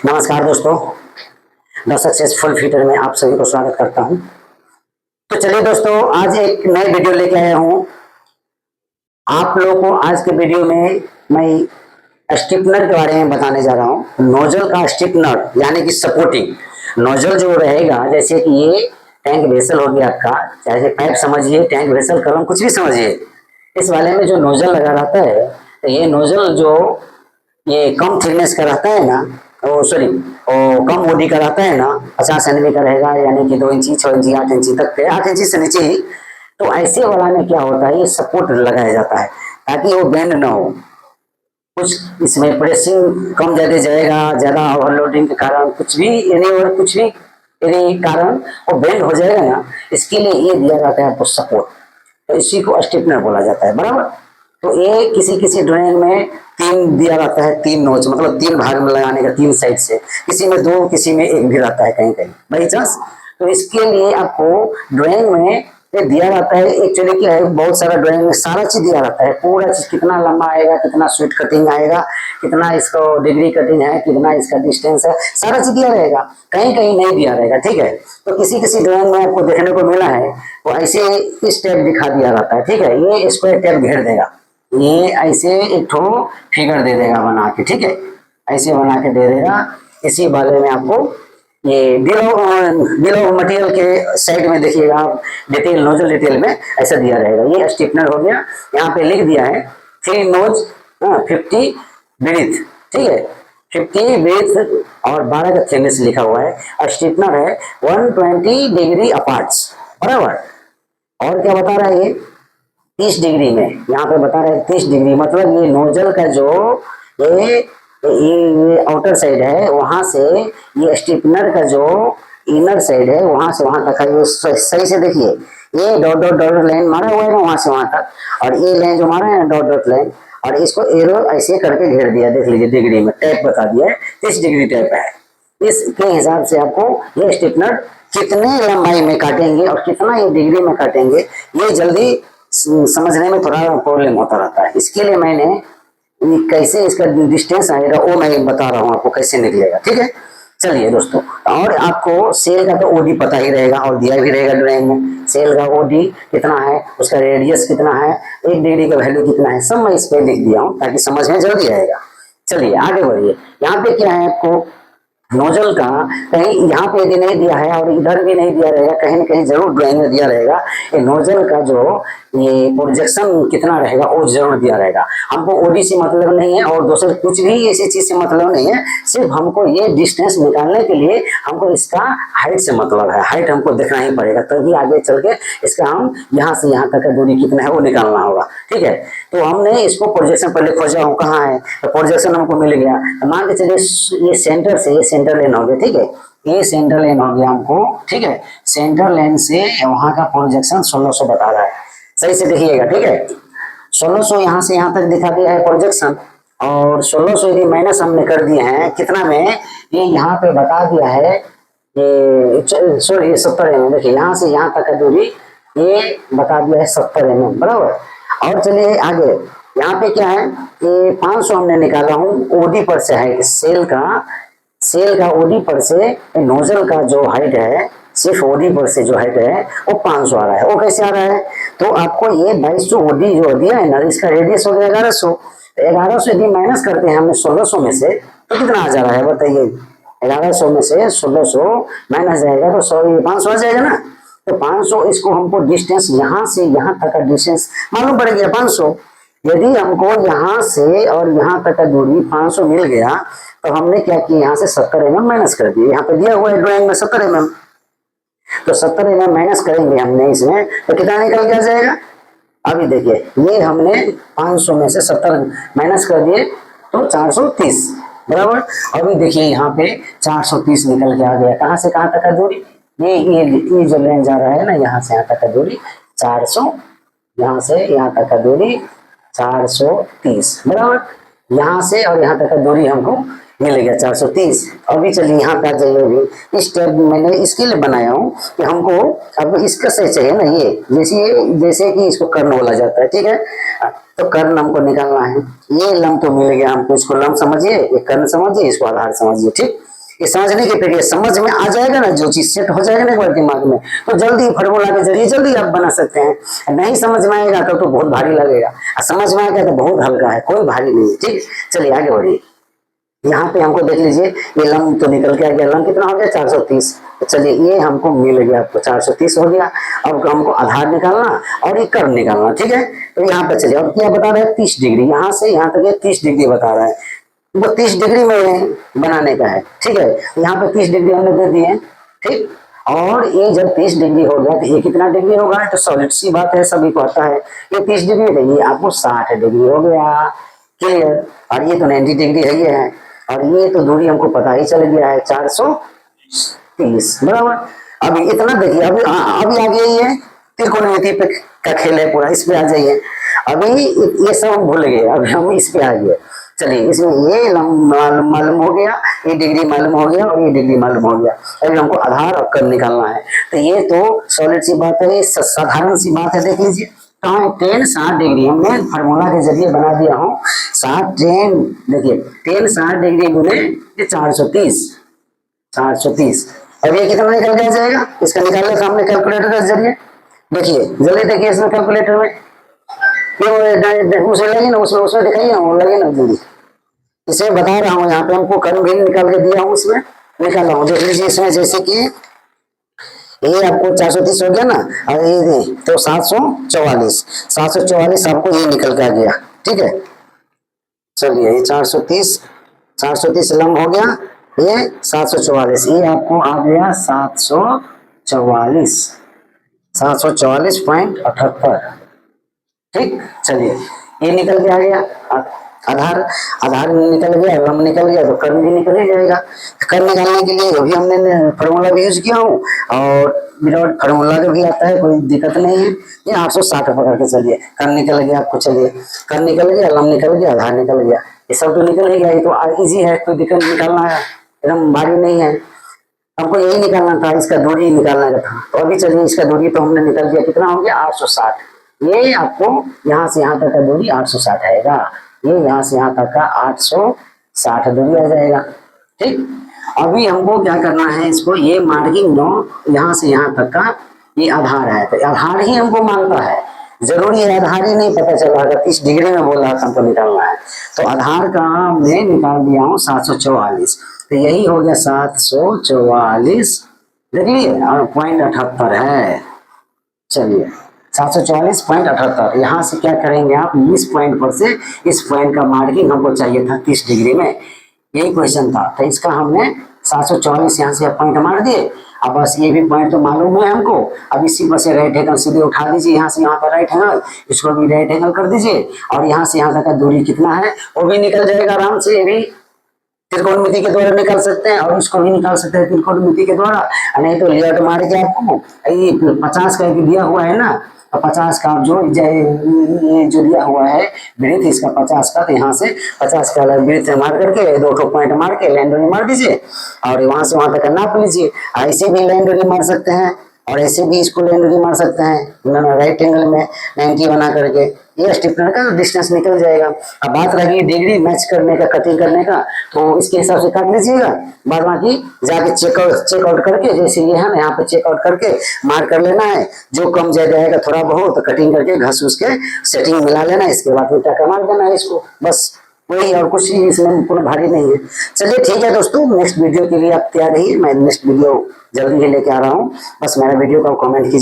नमस्कार दोस्तों, the successful fitter में आप सभी को स्वागत करता हूं। तो चलिए दोस्तों, आज एक नई वीडियो लेके आया हूं आप लोगों को। आज के वीडियो में मैं स्टिफनर के बारे में बताने जा रहा हूं। नोजल का स्टिफनर यानी कि सपोर्टिंग नोजल जो रहेगा, जैसे कि ये टैंक वेसल हो गया आपका, चाहे पाइप समझिए, टैंक वेसल, कलम, कुछ भी समझिए। इस वाले में जो नोजल लगा रहता है, तो ये नोजल जो ये कम थिकनेस का रहता है ना, वो कम बॉडी का रहता है ना, 50 सेंटीमीटर का रहेगा, यानी कि 2 इंची, 6 इंची, 8 इंची तक के, 8 इंची से नीचे ही। तो ऐसे वाला में क्या होता है, ये सपोर्ट लगाया जाता है ताकि वो बेंड ना हो। कुछ इसमें प्रेसिंग कम ज्यादा जाएगा, ज्यादा ओवरलोडिंग के कारण कुछ भी यानी और कुछ भी यानी कारण वो बेंड हो जाएगा ना, इसके लिए ये दिया जाता है आपको सपोर्ट। तो इसी को स्टिफनर बोला जाता है, बराबर। तो ये किसी किसी ड्राइंग में 3 दिया रहता है, 3 नोच, मतलब 3 भाग में लगाने का, 3 साइड से, किसी में 2, किसी में 1 भी रहता है कहीं कहीं बाई चांस। तो इसके लिए आपको ड्राइंग में ये दिया रहता है। एक्चुअली क्या है, बहुत सारा ड्राइंग में सारा चीज दिया रहता है, पूरा चीज, कितना लंबा आएगा, कितना स्वीट कटिंग आएगा, कितना इसको डिग्री कटिंग है, कितना इसका डिस्टेंस है, सारा चीज दिया रहेगा। कहीं कहीं नहीं दिया रहेगा, ठीक है। तो किसी किसी ड्राइंग में आपको देखने को मिला है, वो ऐसे इस टाइप दिखा दिया रहता है, ठीक है। ये स्क्वायर टाइप घेर देगा, ये ऐसे एक ठो फिगर दे देगा बना के, ठीक है, ऐसे बना के दे देगा। इसी बारे में आपको ये बिल ऑफ मटेरियल के साइड में देखिएगा आप, डिटेल, नोजल डिटेल में ऐसा दिया रहेगा। ये स्टिफनर हो गया, यहाँ पे लिख दिया है 3 नोज 50 ब्रीथ, ठीक है, 50 ब्रीथ और 12 का थिकनेस लिखा हुआ है। और स्टिफनर है 120 डिग्री अपार्ट्स, बराबर। और क्या बता रहा है ये 30 डिग्री में, यहाँ पे बता रहे हैं 30 डिग्री, मतलब ये नोजल का जो ये आउटर साइड है, वहां से ये स्टिफनर का जो इनर साइड है, वहां से वहां तक है। ये सही से देखिए, ये डॉट डॉट डॉट लाइन मारा हुआ है ना वहां से वहां तक, और ये लाइन जो मारा है ना डॉट डॉट लाइन, और इसको एरो ऐसे करके घेर दिया, देख लीजिए डिग्री में टैप बता दिया है, 30 डिग्री टैप है। इसके हिसाब से आपको ये स्टिफनर कितने लंबाई में काटेंगे और कितना ये डिग्री में काटेंगे, ये जल्दी समझने में थोड़ा प्रॉब्लम होता रहता है। इसके लिए मैंने कैसे इसका डिस्टेंस आएगा वो मैं बता रहा हूँ आपको, कैसे निकलेगा, ठीक है। चलिए दोस्तों, और आपको सेल का तो ओडी पता ही रहेगा और दिया भी रहेगा ड्राइंग में। सेल का ओडी कितना है, उसका रेडियस कितना है, 1 डिग्री का वैल्यू कितना है, सब मैं इस पे लिख दिया हूँ ताकि समझ में जल्दी आएगा। चलिए आगे बढ़िए। यहाँ पे क्या है, आपको नोजल का कहीं यहाँ पे यदि नहीं दिया है और इधर भी नहीं दिया रहेगा, कहीं ना कहीं जरूर ड्राइंग में दिया रहेगा। ये नोजल का जो ये प्रोजेक्शन कितना रहेगा वो जरूर दिया रहेगा। हमको ओडी से मतलब नहीं है और दूसरे कुछ भी ऐसी चीज से मतलब नहीं है, सिर्फ हमको ये डिस्टेंस निकालने के लिए हमको इसका हाइट से मतलब है। हाइट हमको देखना ही पड़ेगा, तभी आगे चल के इसका हम यहाँ से यहाँ तक का दूरी कितना है वो निकालना होगा, ठीक है। तो हमने इसको प्रोजेक्शन पहले खोजा हूँ कहाँ है, तो प्रोजेक्शन हमको मिल गया। तो मान के चलिए ये सेंटर से सेंटर लाइन हो गया, ठीक है, ये सेंटर लाइन हो गया हमको, ठीक है। सेंटर लाइन से वहां का प्रोजेक्शन 1600 बता रहा है, सही से देखिएगा, ठीक है। 1600 यहाँ से यहाँ तक दिखा दिया है प्रोजेक्शन, और 1600 यदि माइनस हमने कर दिए हैं कितना में, ये यहाँ पे बता दिया है, ये सॉरी 70 mm, देखिए यहाँ से यहाँ तक का दूरी ये बता दिया है 70 mm, बराबर। और चलिए आगे, यहाँ पे क्या है, ये 500 हमने निकाला हूँ ओडी पर से है, सेल का ओडी पर से नोजल का जो हाइट है, सिर्फ ओडी पर से जो हाइट है वो 500 आ रहा है। वो कैसे आ रहा है, तो आपको ये 2200 ओडी जो दिया है ना, इसका रेडियस हो गया 1100। 1100 यदि माइनस करते हैं हमने 1600 में से, तो कितना आ जा रहा है बताइए। 1100 में से 1600 माइनस जाएगा तो 500 आ जाएगा ना। तो 500, इसको हमको डिस्टेंस यहाँ से यहाँ तक का डिस्टेंस मालूम पड़ गया 500। यदि हमको यहाँ से और यहाँ तक का दूरी 500 मिल गया, तो हमने क्या किया, यहाँ से 70 mm माइनस कर दिया। यहाँ पे दिया हुआ है ड्राइंग में 70 mm, तो 70 mm माइनस करेंगे हमने इसमें, तो कितना निकल के आ जाएगा। अभी देखिए, ये हमने 500 में से 70 माइनस कर दिए तो 430, बराबर। अभी देखिए यहाँ पे 430 निकल के आ गया। कहाँ से कहाँ तक का दूरी, ये जो लाइन जा रहा है ना, यहाँ से यहाँ तक का दूरी 400, यहाँ से यहाँ तक का दूरी 430, बराबर। यहाँ से और यहाँ तक का दूरी हमको मिल गया 430। अभी चलिए यहाँ पे आ जाइए। अभी इस टाइप मैंने इसके लिए बनाया हूँ कि हमको अब इसका सही चाहिए ना, ये जैसे कि इसको कर्ण बोला जाता है, ठीक है। तो कर्ण हमको निकालना है। ये लंब तो मिल गया हमको, इसको लंब समझिए, ये कर्ण समझिए, इसको आधार समझिए, ठीक। ये समझने की प्रक्रिया, समझ में आ जाएगा ना, जो चीज सेट हो जाएगा ना एक बार दिमाग में, तो जल्दी फार्मूला के जरिए जल्दी आप बना सकते हैं। नहीं समझ में आएगा तो बहुत भारी लगेगा, और समझ में आएगा तो बहुत हल्का है, कोई भारी नहीं है। ठीक, चलिए आगे बढ़िए। यहाँ पे हमको देख लीजिए, ये लंब तो निकल के आ गया, लंब कितना हो गया 430। तो चलिए ये हमको मिल गया, आपको 430 हो गया। अब हमको आधार निकालना और ये कर्व निकालना, ठीक है। तो यहाँ पे चलिए, अब क्या बता रहा है 30 डिग्री, यहाँ से यहाँ तक 30 डिग्री बता रहा है, वो 30 डिग्री में बनाने का है, ठीक है। यहाँ पे 30 डिग्री हमने दे दिए, ठीक। और ये जब 30 डिग्री हो गया तो ये कितना डिग्री होगा, तो सॉलिड सी बात है, सभी को आता है। ये 30 डिग्री है, ये आपको 60 डिग्री हो गया, क्लियर। और ये तो 90 डिग्री है, ये है, और ये तो दूरी हमको पता ही चल गया है 430, बराबर। अभी इतना देखिए, अभी अभी आ गया, ये त्रिकोणमिति पे का खेल है पूरा, इस पे आ जाइए। अभी ये सब हम भूल गए, अभी हम इस पे आ गए। चलिए, इसमें ये मालूम हो गया, ये डिग्री मालूम हो गया, और ये डिग्री मालूम हो गया। अभी हमको आधार और कर्व निकालना है। तो ये तो सॉलिड सी बात है, साधारण सी बात है। देख लीजिए, टेन 60 डिग्री हमने फार्मूला के जरिए बना दिया हूँ। 60 देखिए, 60 डिग्री गुने 430, 430। अब ये कितना निकल के आ जाएगा, इसका निकालने का हमने कैलकुलेटर के जरिए, देखिए जल्दी देखिए इसमें कैलकुलेटर में, उसे लगे ना, उसमें दिखाइए, वो लगे ना जल्दी, इसे बता रहा हूँ। यहाँ पे हमको कर्व भी निकाल के दिया हूँ, उसमें निकाला हूँ। देख लीजिए इसमें, जैसे कि ये आपको 430 हो गया ना, और ये तो 744, 744 आपको ये निकल के आ गया, ठीक है। चलिए, ये 430 लंब हो गया, ये 744, ये आपको आ गया 744, 744.78, ठीक। चलिए, ये निकल के आ गया, आधार निकल गया, लंब निकल गया, तो कर्व भी निकल ही जाएगा। कर्व निकालने के लिए अभी हमने फार्मूला भी यूज किया हूँ, और विदाउट फार्मूला का भी आता है, कोई दिक्कत नहीं है। ये 860 पकड़ के चलिए, कर्व निकल गया आपको, चलिए कर्व निकल गया, लंब निकल गया, आधार निकल गया, ये सब तो निकल ही गया। ये तो इजी है, कोई दिक्कत निकालना है, एकदम भारी नहीं है। हमको यही निकालना था, इसका दूरी निकालना था। तो अभी चलिए, इसका दूरी तो हमने निकल दिया, कितना हो गया 860। ये आपको यहाँ से यहाँ तक का दूरी 860 आएगा, ये यहाँ से यहाँ तक का 860 दूरी आ जाएगा, ठीक। अभी हमको क्या करना है, इसको ये मार्किंग दो, यहाँ से यहाँ तक का ये आधार है, तो आधार ही हमको मांगता है, जरूरी है आधार ही नहीं पता चला, अगर 30 डिग्री में बोला हमको निकालना है, तो आधार का हमने निकाल दिया हूँ 744। तो यही हो गया 744, देखिए, और 0.78 है। चलिए, 744.78, यहाँ से क्या करेंगे आप, इस पॉइंट पर से इस पॉइंट का मार्किंग हमको चाहिए था 30 डिग्री में, यही क्वेश्चन था। तो इसका हमने 744 यहाँ से पॉइंट मार दिए। अब बस ये भी पॉइंट तो मालूम है हमको, अब इसी पर से राइट एंगल सीधे उठा दीजिए, यहाँ से यहाँ पर राइट एंगल, इसको भी राइट एंगल कर दीजिए, और यहाँ से यहाँ तक का दूरी कितना है वो भी निकल जाएगा आराम से। ये भी त्रिकोणमिति के द्वारा निकाल सकते हैं, और इसको भी निकाल सकते हैं त्रिकोणमिति के द्वारा, नहीं तो लेआउट मार के आपको ये 50 का दिया हुआ है ना, 50 का जो दिया हुआ है वृत्त, इसका 50 का, तो यहाँ से 50 का वृत्त मार करके 2 पॉइंट मार के लाइन डोरी मार दीजिए, और वहां से वहां तक नाप लीजिए। ऐसे भी लाइन डोरी मार सकते हैं, और ऐसे भी इसको लाइन डोरी मार सकते हैं राइट एंगल में 90 बना करके, ये स्टिफनर का डिस्टेंस निकल जाएगा। अब बात रही डिग्री मैच करने का, कटिंग करने का, तो इसके हिसाब से काट लीजिएगा, बाद बाकी जाके चेकआउट करके, जैसे ये है ना, यहाँ पे चेकआउट करके मार्क कर लेना है, जो कम ज्यादा रहेगा थोड़ा बहुत कटिंग करके घस उस के सेटिंग मिला लेना है, इसके बाद उल्टा का मार देना है इसको, बस वही, और कुछ नहीं, इसमें पूरा भारी नहीं है। चलिए ठीक है दोस्तों, नेक्स्ट वीडियो के लिए आप तैयार रहिए, मैं नेक्स्ट वीडियो जल्दी ही लेके आ रहा हूँ, बस मेरा वीडियो का कमेंट कीजिए।